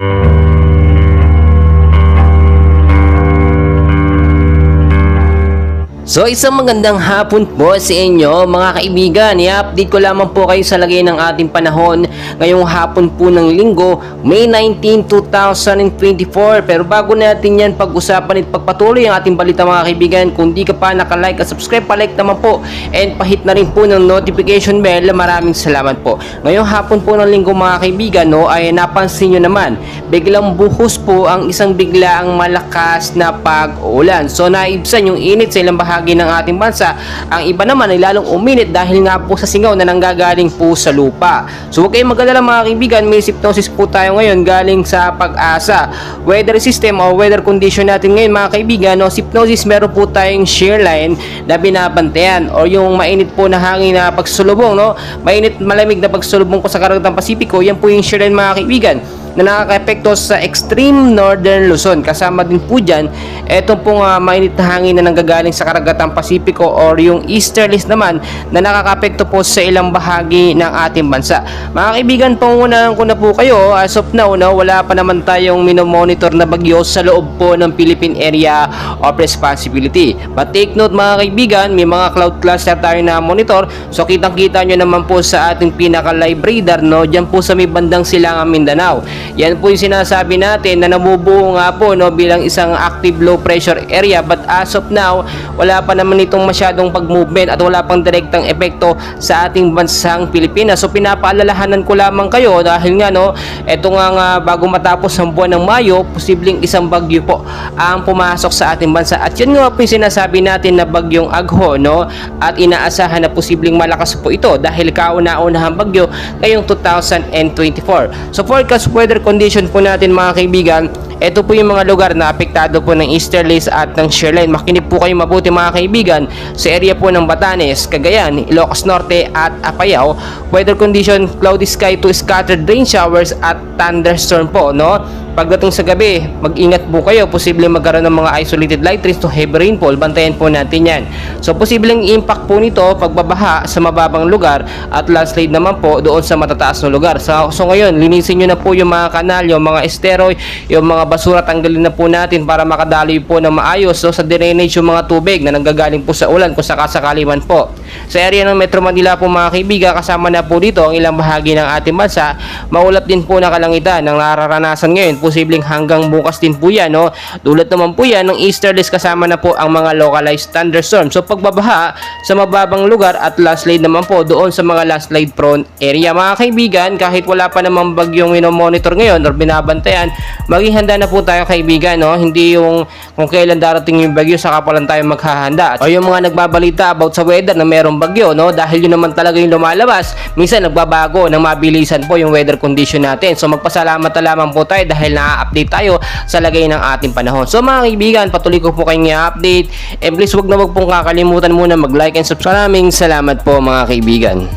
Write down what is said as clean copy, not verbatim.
So isang magandang hapon po sa inyo mga kaibigan. I-update ko lamang po kayo sa lagay ng ating panahon ngayong hapon po ng linggo, May 19, 2024. Pero bago natin yan pag-usapan at pagpatuloy ang ating balita mga kaibigan, kung di ka pa nakalike at subscribe, palike naman po and pahit na rin po ng notification bell. Maraming salamat po. Ngayong hapon po ng linggo mga kaibigan, ay napansin nyo naman, biglang buhos po ang isang biglaang malakas na pag-ulan. So naibsan yung init sa ilang bahagi ng ating bansa. Ang iba naman ay lalong uminit dahil nga po sa singaw na nanggagaling po sa lupa. So huwag kayong mag-alala mga kaibigan, may hypnosis po tayo ngayon galing sa Pag-asa weather system o weather condition natin ngayon mga kaibigan. Hypnosis, meron po tayong shear line na binabantayan o yung mainit po na hangin na pagsulubong, mainit malamig na pagsulubong po sa Karagatan Pasipiko. Yan po yung shear line mga kaibigan na nakaka-epekto sa extreme northern Luzon. Kasama din po dyan etong pong mainit na hangin na nanggagaling sa Karagatan Pasipiko or yung easterlies naman na nakaka-epekto po sa ilang bahagi ng ating bansa. Mga kaibigan, pangunahan ko na po kayo, as of now, wala pa naman tayong minomonitor na bagyo sa loob po ng Philippine Area of Responsibility. But take note mga kaibigan, may mga cloud cluster tayo na monitor. So kitang-kita nyo naman po sa ating pinaka-live radar, dyan po sa may bandang Silangang Mindanao. Yan po yung sinasabi natin na nabubuo nga po bilang isang active low pressure area, but as of now wala pa naman itong masyadong pag-movement at wala pang direktang epekto sa ating bansang Pilipinas. So pinapaalalahanan ko lamang kayo dahil nga eto nga bago matapos ang buwan ng Mayo, posibleng isang bagyo po ang pumasok sa ating bansa. At yun nga po yung sinasabi natin na bagyong Agho, at inaasahan na posibleng malakas po ito dahil kauna-unahang bagyo ngayong 2024. So forecast weather condition po natin mga kaibigan, ito po yung mga lugar na apektado po ng easterlies at ng shear line. Makinig po kayo mabuti mga kaibigan sa area po ng Batanes, Cagayan, Ilocos Norte at Apayao. Weather condition, cloudy sky to scattered rain showers at thunderstorm po, Pagdating sa gabi, mag-ingat po kayo. Posibleng magkaroon ng mga isolated light rains to heavy rainfall. Bantayan po natin yan. So, posibleng impact po nito pagbabaha sa mababang lugar at landslide naman po doon sa matataas na lugar. So ngayon, linisin nyo na po yung mga kanal, yung mga esteroy, yung mga basura, tanggalin na po natin para makadaloy po ng maayos sa drainage yung mga tubig na nanggagaling po sa ulan kung sakasakali man po. Sa area ng Metro Manila po mga kaibigan, kasama na po dito ang ilang bahagi ng ating bansa. Maulap din po na kalangitan ng nararanasan ngayon. Posibleng hanggang bukas din po yan, Dulot naman po yan ng easterlies, kasama na po ang mga localized thunderstorm. So pagbabaha sa mababang lugar at landslide naman po doon sa mga landslide prone area mga kaibigan. Kahit wala pa namang bagyong monitor ngayon or binabantayan, maging handa na po tayo kaibigan, Hindi yung kung kailan darating yung bagyo saka pa lang tayo maghahanda. O yung mga nagbabalita about sa weather na merong bagyo, dahil yun naman talaga yung lumalabas, minsan nagbabago ng mabilisan po yung weather condition natin. So magpasalamat na lamang po tayo dahil na-update tayo sa lagay ng ating panahon. So mga kaibigan, patuloy ko po kayong i-update, and please wag na wag pong kakalimutan muna mag-like and subscribe. Maraming salamat po mga kaibigan.